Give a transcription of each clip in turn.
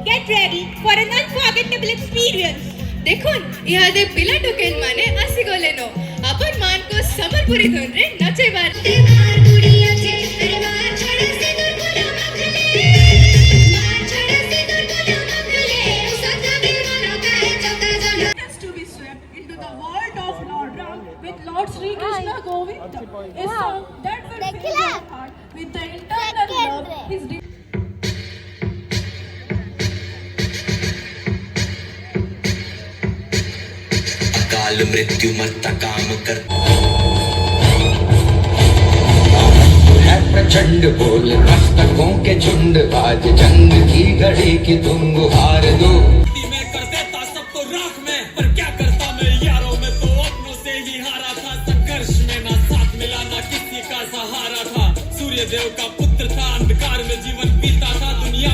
Get ready for an unforgettable experience. देखो यहाँ दे पिला टोकेन माने आसी गले नो अपन मान को समरपुरी धुन रे नचे बार Is to be swept into the world of Lord Ram with Lord Sri Krishna Govinda. A song that will fill your heart with the eternal love. His काल मृत्यु मरता काम कर है प्रचंड बोल मस्तकों के झुंड आज जंग की घड़ी की तुम गुहार दो मैं कर देता सबको राख में पर क्या करता मैं यारों में तो अपनों से ही हारा था संघर्ष में ना साथ मिला ना किसी का सहारा था सूर्य देव का पुत्र था अंधकार में जीवन बीता था दुनिया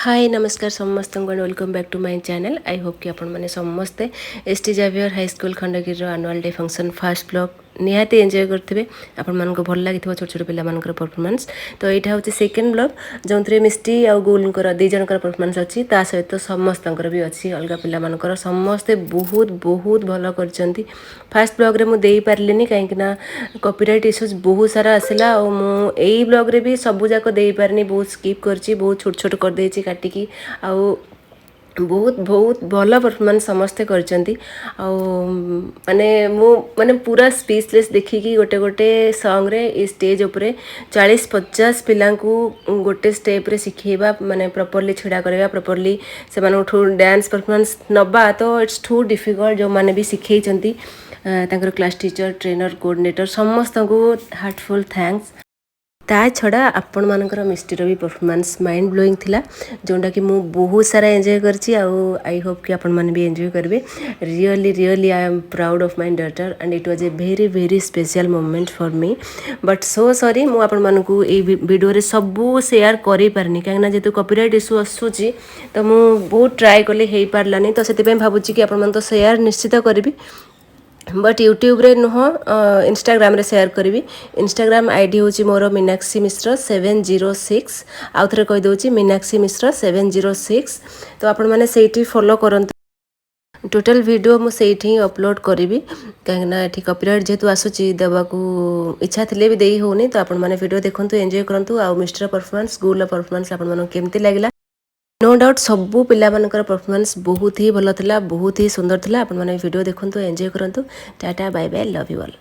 हाय नमस्कार समस्त welcome back to my channel. I hope कि आपण मैंने समस्ते ST Xavier high school Khandagiri annual day function first blog निहाती एंजॉय करते आपण मानक भल लगी छोट छोट पिला मानकर परफॉर्मेंस। तो यहाँ हूँ सेकेंड ब्लॉग जो मिष्टी आ गुलकर दी जनकर परफॉर्मेंस अच्छी ता सहित समस्तଙ୍କର भी अच्छी अलग पिला मानकर समस्ते बहुत बहुत भल कर फास्ट ब्लॉग मुझे दे पारे कहीं कॉपीराइट इश्यूज बहुत सारा आसला और मुझे ब्लॉग रे भी सबू जाक दे पारे बहुत स्किप कर बहुत छोट छोट कर देती काटिकी आउ बहुत बहुत भल परफॉर्मेंस समस्ते करचंती माने मु माने पूरा स्पीचलेस देखिकी गोटे गोटे सॉन्ग रे इस स्टेज उपरे 40-50 पिलांकू गोटे स्टेप रे सिखेबा माने प्रॉपर्ली छिड़ा करबा प्रॉपर्ली से मानठू डांस परफॉर्मेंस नबा तो इट्स टू डिफिकल्ट जो माने भी सिखेचंती तांकर क्लास टीचर ट्रेनर कोऑर्डिनेटर समस्त को हार्टफुल थैंक्स। ता छड़ा आपण मानकर मिस्टीर भी परफॉर्मेंस माइंड ब्लोइंग थिला जोंडा कि मु बहुत सारा एंजॉय करची आई होप कि आपण माने भी एंजॉय करबे। Really I am proud of my daughter and it was a very special moment for me but so sorry मु आपण मानकू ए वीडियो रे सबू शेयर करि पारनी काहे जेतु कॉपीराइट इशू आसुची तो मु बहुत ट्राई करले हेई पारलानी तो सेति पे भाबुची कि आपण मन तो शेयर निश्चित करबी बट यूट्यूब रे नुह इंस्टाग्राम रे शेयर करी। इंस्टाग्राम आईडी हूँ मोर मीनाक्षी मिश्र 706 आउ थे कहीदे मीनाक्षी मिश्र 706 तो आपण मैंने से फॉलो करंतु टोटल वीडियो मुझे ही अपलोड करी कहीं कॉपीराइट जेहेतु आसूची देवाकू इच्छा थिले भी देई होनी तो आपण मैंने वीडियो देखंतु एंजॉय करंतु आ मिस्टर परफॉर्मेंस गुल परफॉर्मेंस आपण मानक केमती लागला नो डाउट सबू पिला मानकर परफॉर्मेंस बहुत ही भल था बहुत ही सुंदर था आपण माने वीडियो देखंतु एंजॉय करंतु tata bye bye love you all.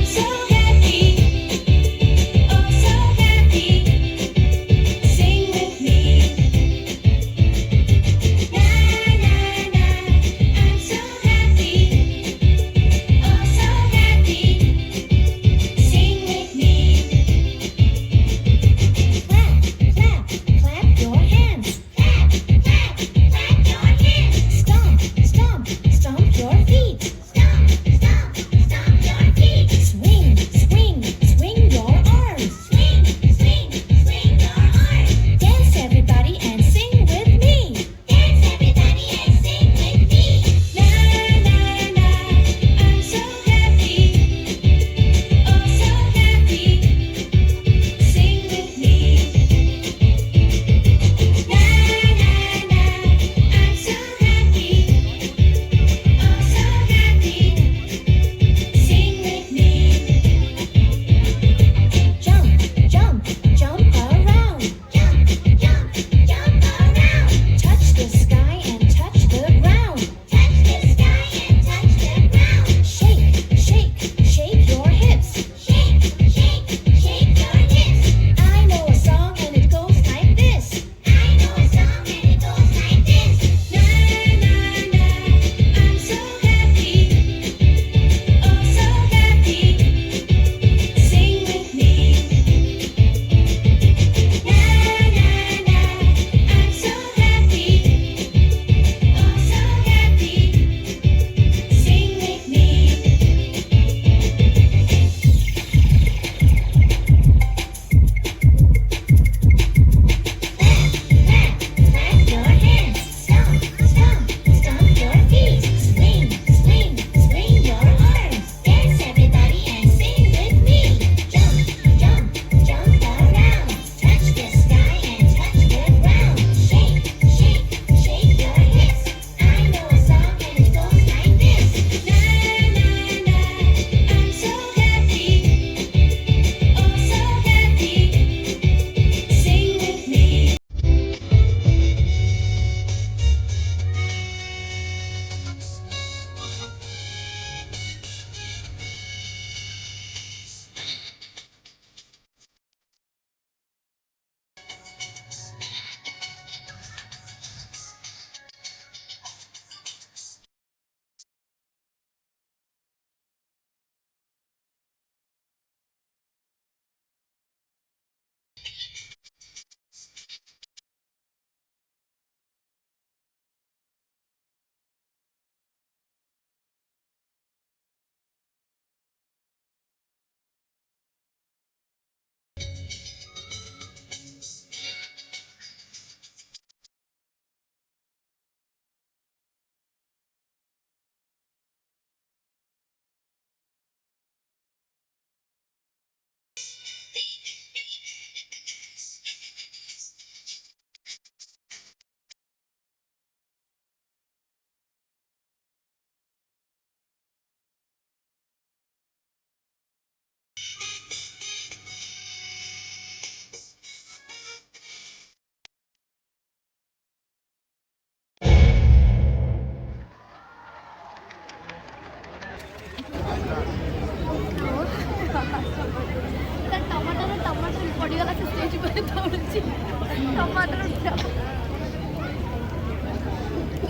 So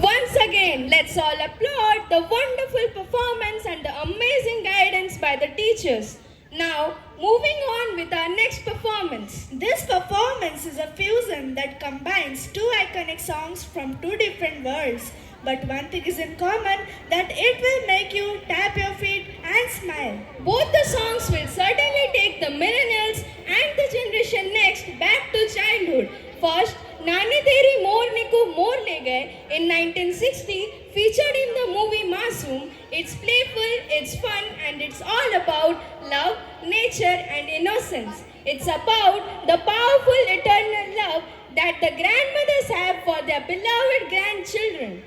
Once again, let's all applaud the wonderful performance and the amazing guidance by the teachers. Now, moving on with our next performance. This performance is a fusion that combines two iconic songs from two different worlds. But one thing is in common, that it will make you tap your feet and smile. Both the songs will certainly take the millennials and the generation next back to childhood. First, Nani Teri More Niku More Le Gaye in 1960, featured in the movie Masoom. It's playful, it's fun, and it's all about love, nature, and innocence. It's about the powerful eternal love that the grandmothers have for their beloved grandchildren.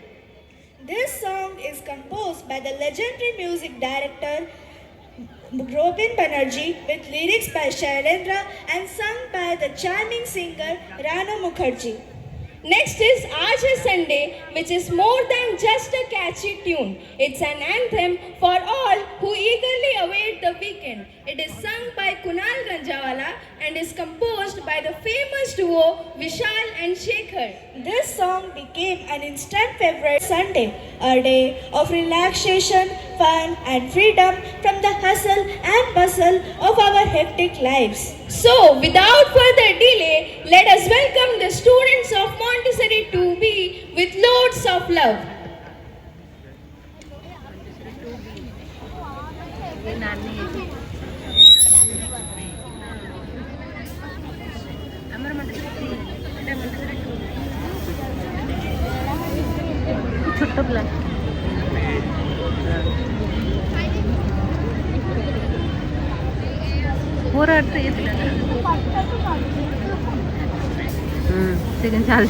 This song is composed by the legendary music director Robin Banerjee with lyrics by Shailendra and sung by the charming singer Ranu Mukherjee. Next is Aaj Hai Sunday, which is more than just a catchy tune. It's an anthem for all who eagerly await the weekend. It is sung by Kunal Ganjawala and is composed by the famous duo Vishal and Shekhar. This song became an instant favorite Sunday, a day of relaxation, fun and freedom from the hustle and bustle of our hectic lives. So, without further delay, let us welcome the students of Montessori 2B with loads of love. छोटा plan second चाल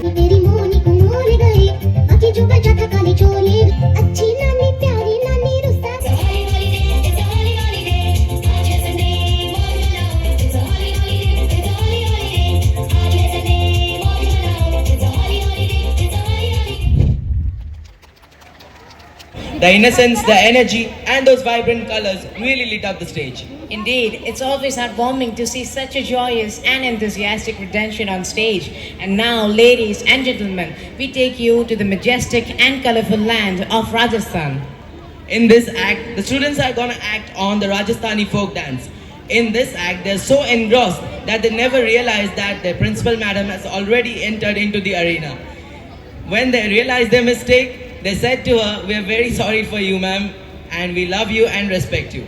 तेरी मोनी को मोर गए बाकी जो बचा था काले चोले अच्छी नानी प्यारी नानी रुस्ता The innocence, the energy, and those vibrant colors really lit up the stage. Indeed, it's always heartwarming to see such a joyous and enthusiastic redemption on stage. And now, ladies and gentlemen, we take you to the majestic and colorful land of Rajasthan. In this act, the students are gonna act on the Rajasthani folk dance. In this act, they're so engrossed that they never realize that their principal madam has already entered into the arena. When they realized their mistake, they said to her, "We are very sorry for you, ma'am, and we love you and respect you."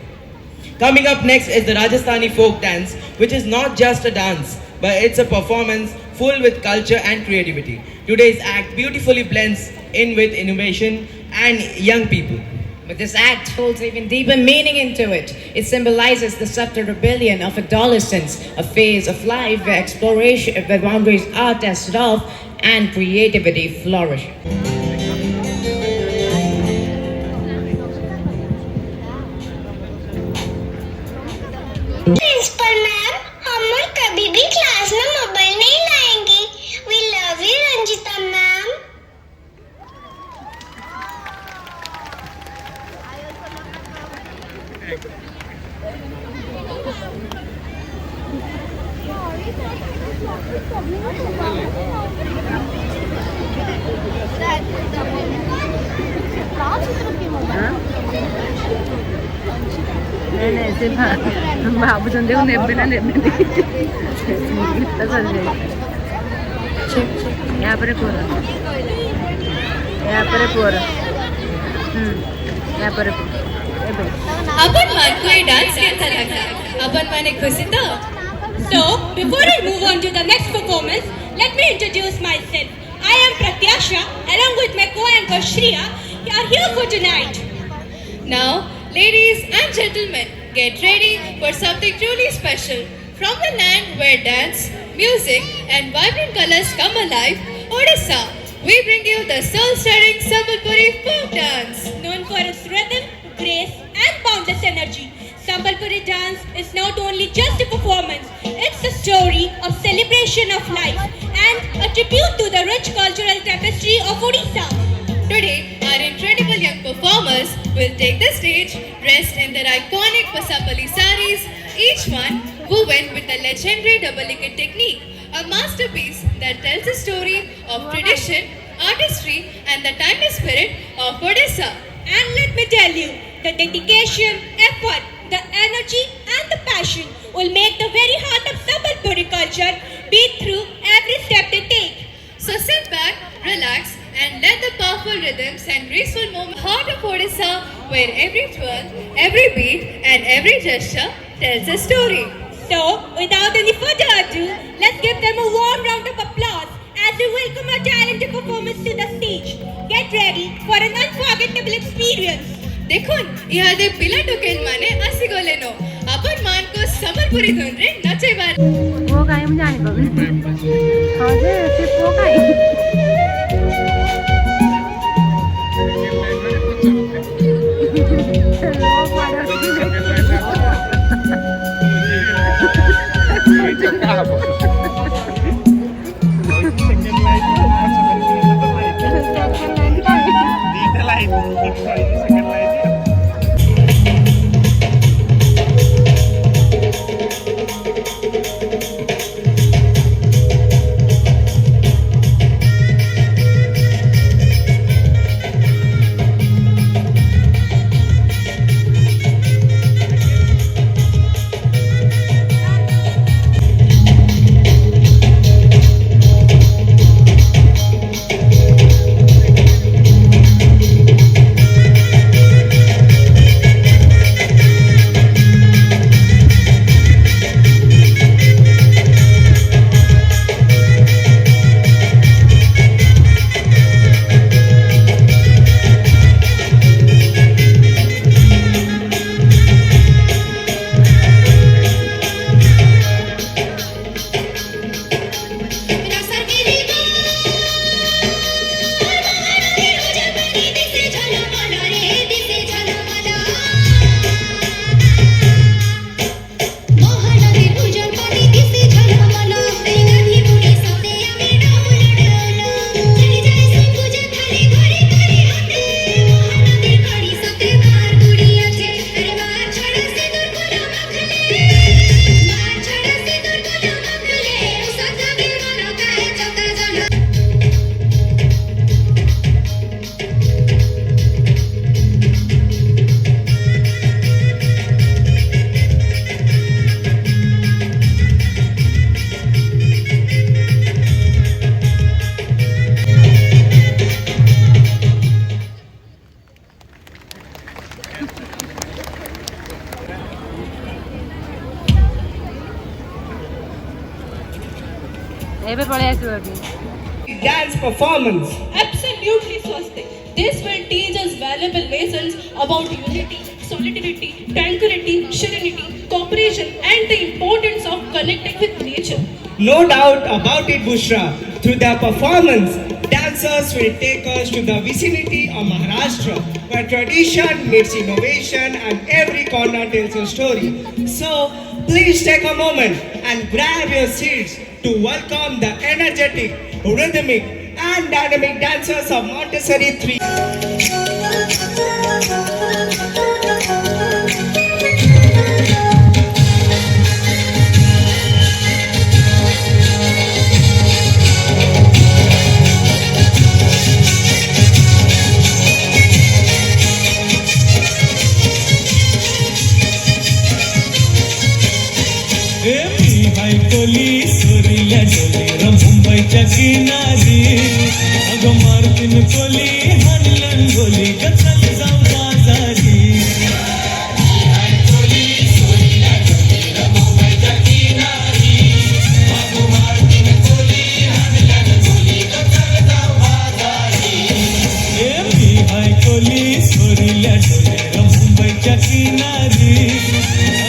Coming up next is the Rajasthani folk dance, which is not just a dance, but it's a performance full with culture and creativity. Today's act beautifully blends in with innovation and young people. But this act holds even deeper meaning into it. It symbolizes the subtle rebellion of adolescence, a phase of life where exploration, where boundaries are tested off and creativity flourishes. Principal ma'am, हम लोग कभी भी class में mobile नहीं लाएंगे। We love you Ranjita ma'am. ऐसे बाबू चंदे को नेबे ना नेबे यहाँ पर पूरा यहाँ पर अपन मान को ये डांस कैसा लगा? अपन माने खुशी तो? So, before I move on to the next performance, let me introduce myself. I am Pratyasha, along with my co-anchor Shriya, are here for tonight. Now, ladies and gentlemen, get ready for something truly special. From the land where dance, music, and vibrant colors come alive, Odisha, we bring you the soul-stirring Sambalpuri folk dance. Known for its rhythm, grace, and boundless energy, Sambalpuri dance is not only just a performance, it's a story of celebration of life and a tribute to the rich cultural tapestry of Odisha. Today, our incredible young performers will take the stage dressed in their iconic Pasapali saris, each one woven with a legendary double-linked technique, a masterpiece that tells the story of tradition, artistry, and the timeless spirit of Odisha. And let me tell you, the dedication, effort, the energy, and the passion will make the very heart of Sambalpuri culture beat through every step they take. So sit back, relax, and let the powerful rhythms and graceful movements heart of Odisha, where every twirl, every beat, and every gesture tells a story. So, without any further ado, let's give them a warm round of applause as we welcome our talented performers to the stage. Get ready for an unforgettable experience. देखुन यहाँ दे पिला token माने आसी गोले no अपन मान को संबलपुरी धुन रे नचे बार वो गाय में जाने को हाँ जे सिर्फ वो गाय एबे पळे आसो अभी Dance performance. Absolutely, Swastik. This will teach us valuable lessons about unity, solidarity, tranquility, serenity, cooperation, and the importance of connecting with nature. No doubt about it, Bushra. Through their performance, dancers will take us to the vicinity of Maharashtra, where tradition meets innovation and every corner tells a story. So, please take a moment and grab your seats to welcome the energetic, rhythmic, and dynamic dancers of Montessori 3. भाई कोली सोरीला डोली मुंबईच्या किनारी अगं मारतीन कोली हानलन गोली गचल जाऊ बाजारी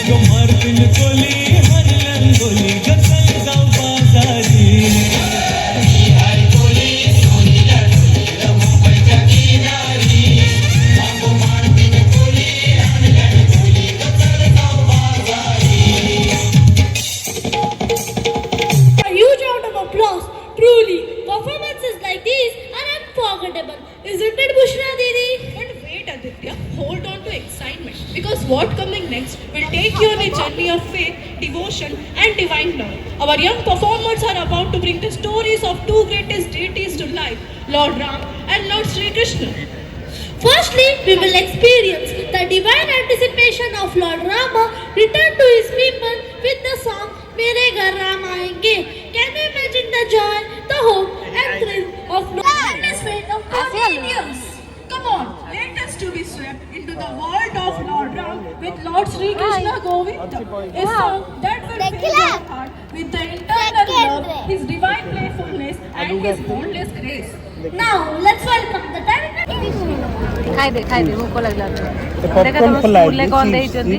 मागो मारतीन कोली हरलन गोली गचल जाऊ बाजारी A huge round of applause. Truly, performances like these are unforgettable. Isn't it, Bushra Didi? But wait, Aditya, hold on to excitement. Because what coming next will take you on a journey of faith, devotion, and divine love. Our young performers are about to bring the stories of two greatest deities to life, Lord Ram and Lord Sri Krishna. Firstly, we will experience the divine anticipation of Lord Rama return to his people with the song Mere Ghar Ram Aayenge. Can you imagine the joy, the hope and thrill of Lord Ram? Come on, let us to be swept into the world of Lord Ram with Lord Sri Krishna Govinda. A song that will fill your heart with the eternal love, his divine playfulness and his boundless grace. Now, let's welcome the talented ଖାଇଦେ ଭୋକ ଲାଗିଲା ଦେଖ ତମ ସ୍କୁଲରେ କ'ଣ ଦେଇଛନ୍ତି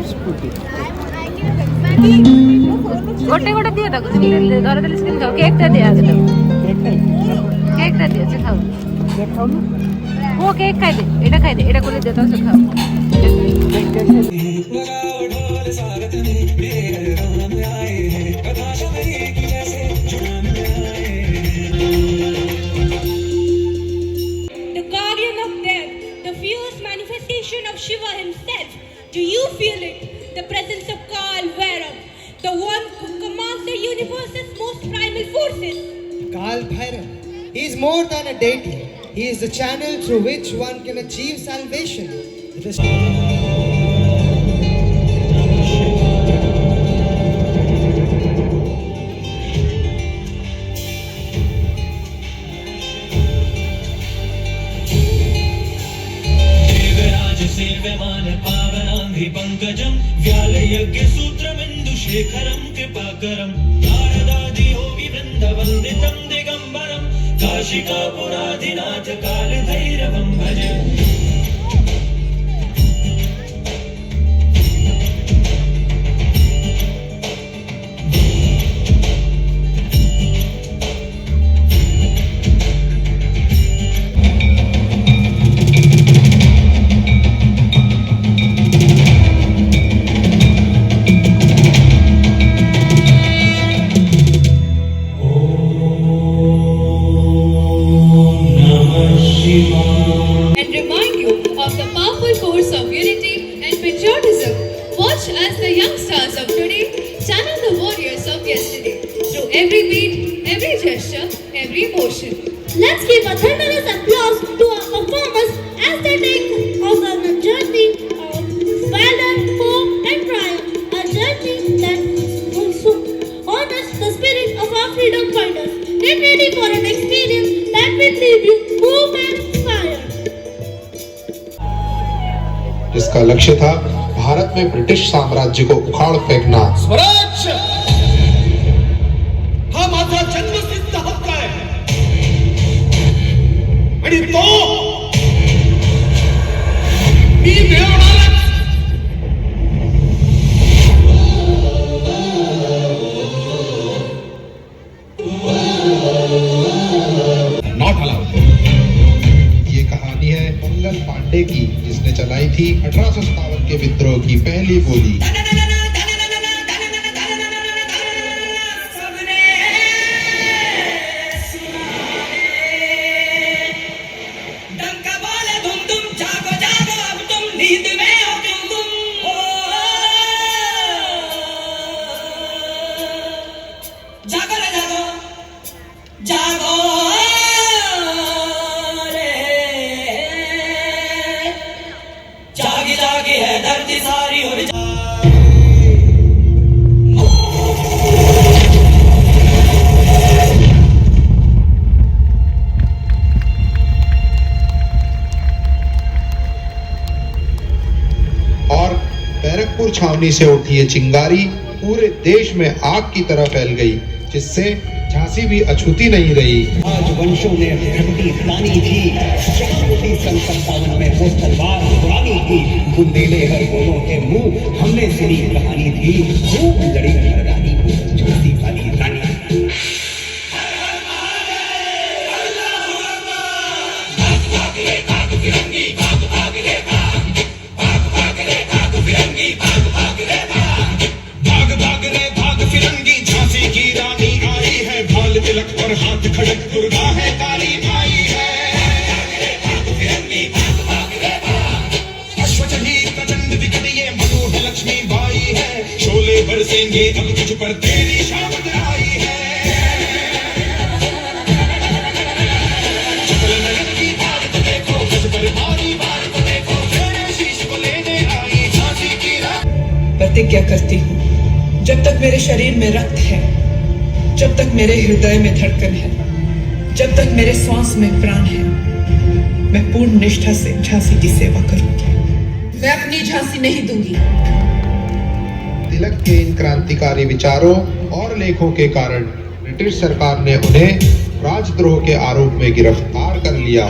ଗୋଟେ ଗୋଟେ ଦିଅ ତାକୁ ଘରେ ଦେଲେ ସ୍କିନ୍ ଖାଉ କେକ୍ଟା ଦିଅ ଆଗ ତାକୁ କେକ୍ଟା ଦିଅ ସେ ଖାଉ हो केक खाइदे एटा कोले देता से खाओ The guardian of death, the fierce manifestation of Shiva himself. Do you feel it? The presence of Kal Bhairav, the one who commands the universe's most primal forces. Kal Bhairav, he is more than a deity. He is the channel through which one can achieve salvation. It is सेव्यमान पावनांधि Pankajam व्याल यज्ञ सूत्रमिंदु शेखरम कृपाकरम नारदादि योगी वृंद वंदितम दिगंबरम काशिका पुराधिनाथ काल भैरवम भज And remind you of the powerful force of unity and patriotism. Watch as the young stars of today channel the warriors of yesterday through every beat, every gesture, every motion. Let's give a thunderous applause to our performers as they take us on a journey of valor, hope, and triumph. A journey that also honors the spirit of our freedom fighters. Get ready for an experience that will leave you home and inspired. जिसका लक्ष्य था भारत में British साम्राज्य को उखाड़ फेंकना। स्वराज्य हा माझा जन्मसिद्ध हक्क आहे आणि तो मी मिळवणारच। Not allowed. ये कहानी है मंगल पांडे की, जिसने चलाई थी 1857 के विद्रोह की पहली गोली। जागी जागी है धरती सारी और बैरकपुर छावनी से उठी ये चिंगारी पूरे देश में आग की तरह फैल गई, जिससे झांसी भी अछूती नहीं रही। राजवंशों ने घंटी तानी थी। शांति सन 57 में वो तलवार पुरानी थी। बुंदेले हर बोलों के मुंह हमने सुनी कहानी थी। खूब लड़ी मर्दानी को छोटी वाली रानी। झांसी की रानी आई है, भाल तिलक और हाथ खड़क दुर्गा है काली माई है। अश्वचढ़ी प्रचंड विकट ये मनोहर लक्ष्मी बाई है। शोले बरसेंगे अब तुझ पर तेरी शामत आई है। चपल नयन की धार को देखो, गज पर भारी बार को देखो, तेरे शीश को लेने आई झांसी की रानी। प्रतिज्ञा करती हूँ, जब तक मेरे शरीर में रक्त है, जब तक मेरे हृदय में धड़कन है, जब तक मेरे श्वास में प्राण है, मैं पूर्ण निष्ठा से झांसी की सेवा करूंगी। मैं अपनी झांसी नहीं दूंगी। तिलक के इन क्रांतिकारी विचारों और लेखों के कारण ब्रिटिश सरकार ने उन्हें राजद्रोह के आरोप में गिरफ्तार कर लिया।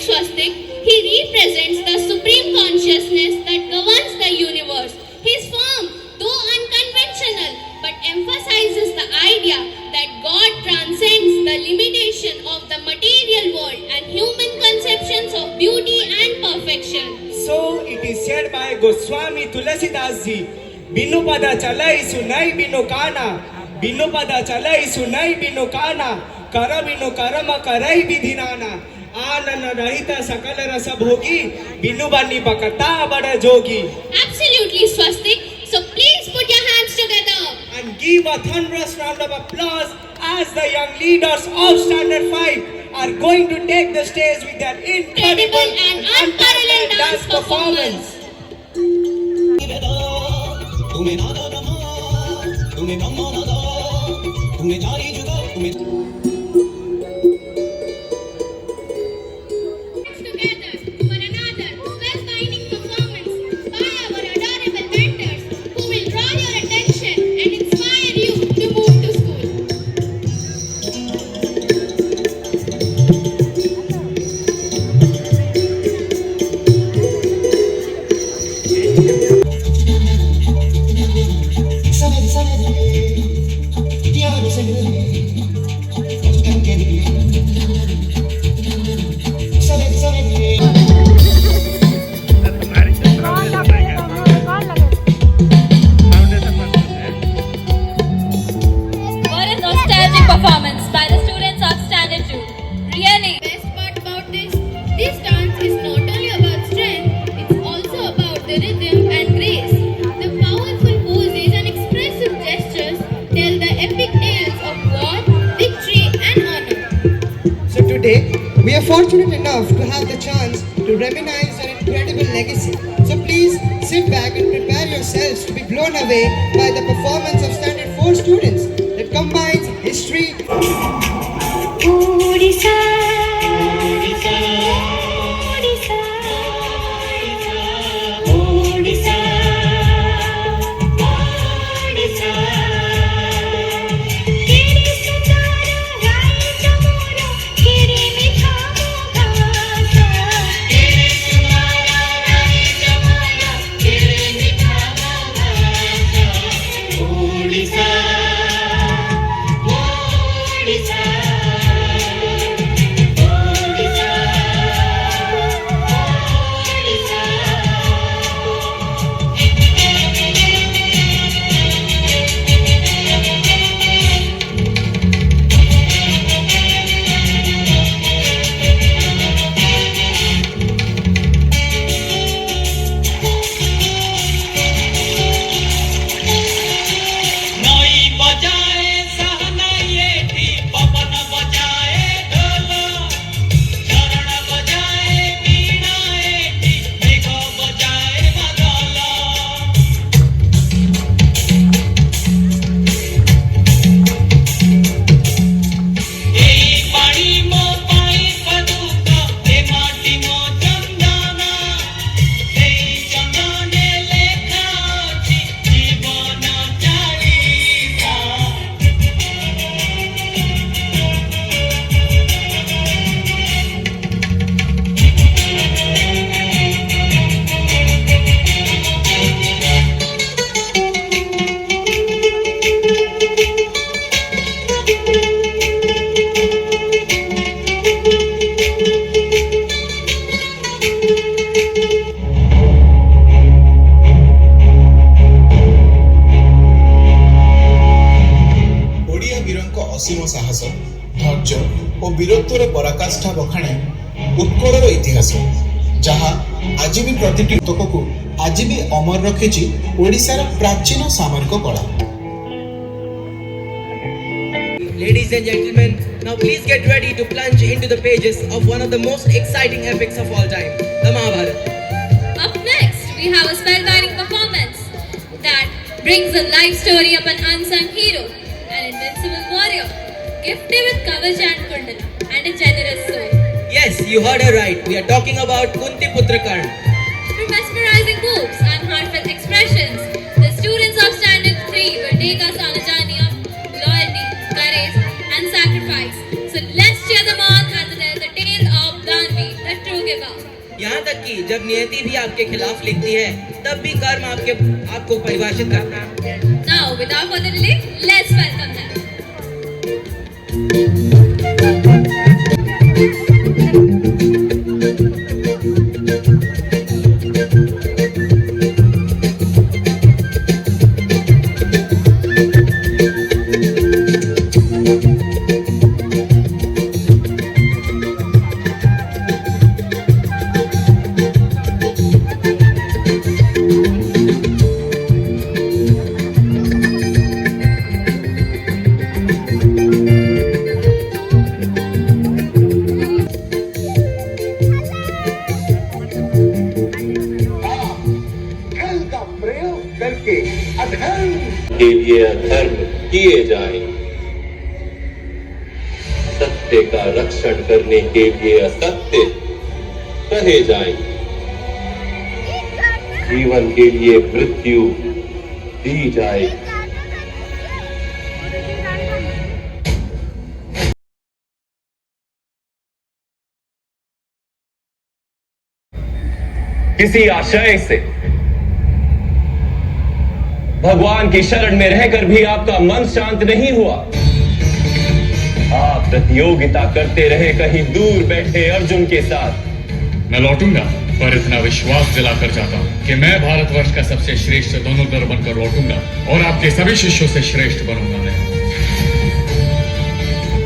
Swastik, he represents the supreme consciousness that governs the universe. His form, though unconventional, but emphasizes the idea that God transcends the limitation of the material world and human conceptions of beauty and perfection. So it is said by Goswami Tulasidas ji, Binu pada chalai sunai binu kana, Binu pada chalai sunai binu kana, Kara binu karama karai vidhinana. आनन रहित सकल रस भोगी बिनु बनी बकता बड़ जोगी. Absolutely, Swastik. So please put your hands together and give a thunderous round of applause as the young leaders of Standard 5 are going to take the stage with their incredible and unparalleled dance performance. Performance by the students of Standard 2. Really, best part about this dance is not only about strength, it's also about the rhythm and grace. The powerful poses and expressive gestures tell the epic tales of war, victory and honor. So today, we are fortunate enough to have the chance to reminisce our incredible legacy. So please sit back and prepare yourselves to be blown away by the performance of Standard 4 students that combines history. Odisha, ଅସୀମ ସାହସ ଧୈର୍ଯ୍ୟ ଓ ବୀରତ୍ୱର ପରାକାଷ୍ଠା ବଖାଣେ ଉତ୍କଳର ଇତିହାସ, ଯାହା ଆଜି ବି ପ୍ରତିଟି ତକକୁ ଆଜି ବି ଅମର ରଖିଛି ଓଡ଼ିଶାର ପ୍ରାଚୀନ ସାମରିକ କଳା। Ladies and gentlemen, now please get ready to plunge into the pages of one of the most exciting epics of all time, the Mahabharata. Up next, we have a spellbinding performance that brings a life story of an unsung hero, an invincible warrior, gifted with Kavach and Kundala, and a generous soul. Yes, you heard her right. We are talking about Kunti Putra Karna. Through mesmerizing moves and heartfelt expressions, the students of Standard 3 will take us on a journey of loyalty, courage, and sacrifice. So let's cheer them on as it is the tale of Danvi, the true giver. यहाँ तक कि जब नियति भी आपके खिलाफ लिखती है, तब भी कर्म आपको परिभाषित करता है। Now, without further delay, let's welcome them. के लिए अधर्म किए जाएं, सत्य का रक्षण करने के लिए असत्य कहे जाएं, जीवन के लिए मृत्यु दी जाए। किसी आशय से भगवान की शरण में रहकर भी आपका मन शांत नहीं हुआ। आप प्रतियोगिता करते रहे कहीं दूर बैठे अर्जुन के साथ। मैं लौटूंगा, पर इतना विश्वास दिलाकर जाता हूं कि मैं भारतवर्ष का सबसे श्रेष्ठ धनुर्धर बनकर लौटूंगा और आपके सभी शिष्यों से श्रेष्ठ बनूंगा। मैं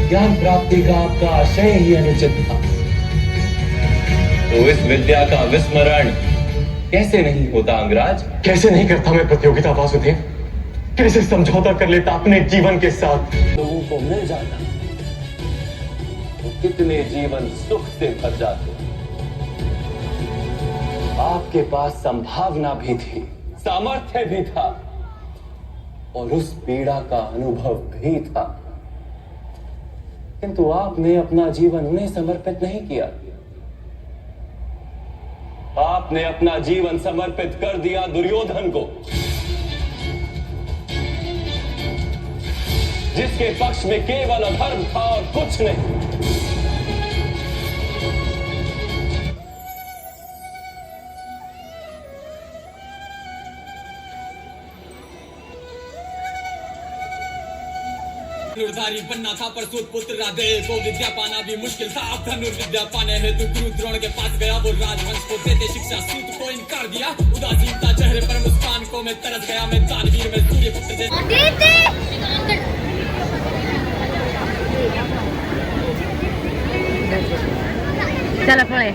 ज्ञान प्राप्ति का आपका आशय ही अनुचित था, तो इस विद्या का विस्मरण कैसे नहीं होता अंगराज? कैसे नहीं करता मैं प्रतियोगिता वासुदेव? कैसे समझौता कर लेता अपने जीवन के साथ? लोगों को मिल जाता तो कितने जीवन सुख से भर जाते। आपके पास संभावना भी थी, सामर्थ्य भी था और उस पीड़ा का अनुभव भी था, किंतु आपने अपना जीवन उन्हें समर्पित नहीं किया। आपने अपना जीवन समर्पित कर दिया दुर्योधन को, जिसके पक्ष में केवल अधर्म था और कुछ नहीं। धनुर्धारी बनना था पर सूत पुत्र राधेय को विद्या पाना भी मुश्किल था। अब धनुर्विद्या पाने हेतु गुरु द्रोण के पास गया। वो राजवंश को देते शिक्षा, सूत को इनकार दिया। उदासीनता चेहरे पर मुस्कान को मैं तरस गया। मैं दानवीर में सूर्य पुत्र से चला पड़े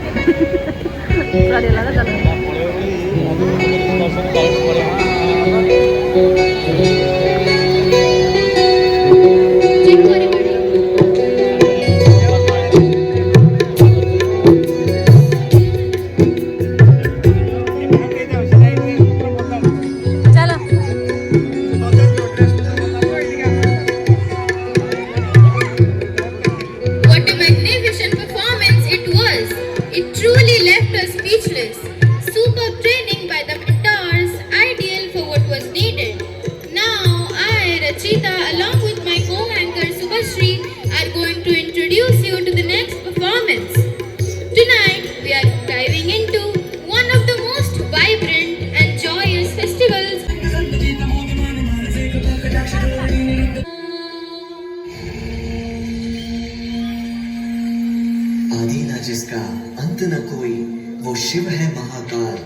जिसका अंत न कोई, वो शिव है महाकाल।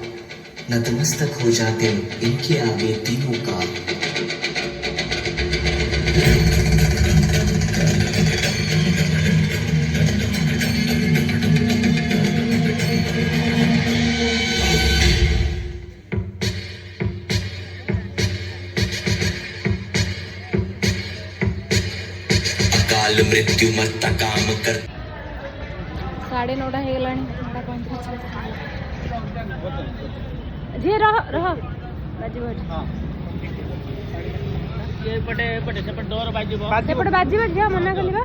नतमस्तक हो जाते इनके आगे तीनों काल। मृत्यु मत्ता काम कर 9:30 हो गलानी झे रह रह बाजिबो ये पटे पटे सेपट डोर बाजिबो सेपटे बाजिबो जा मना कलिबा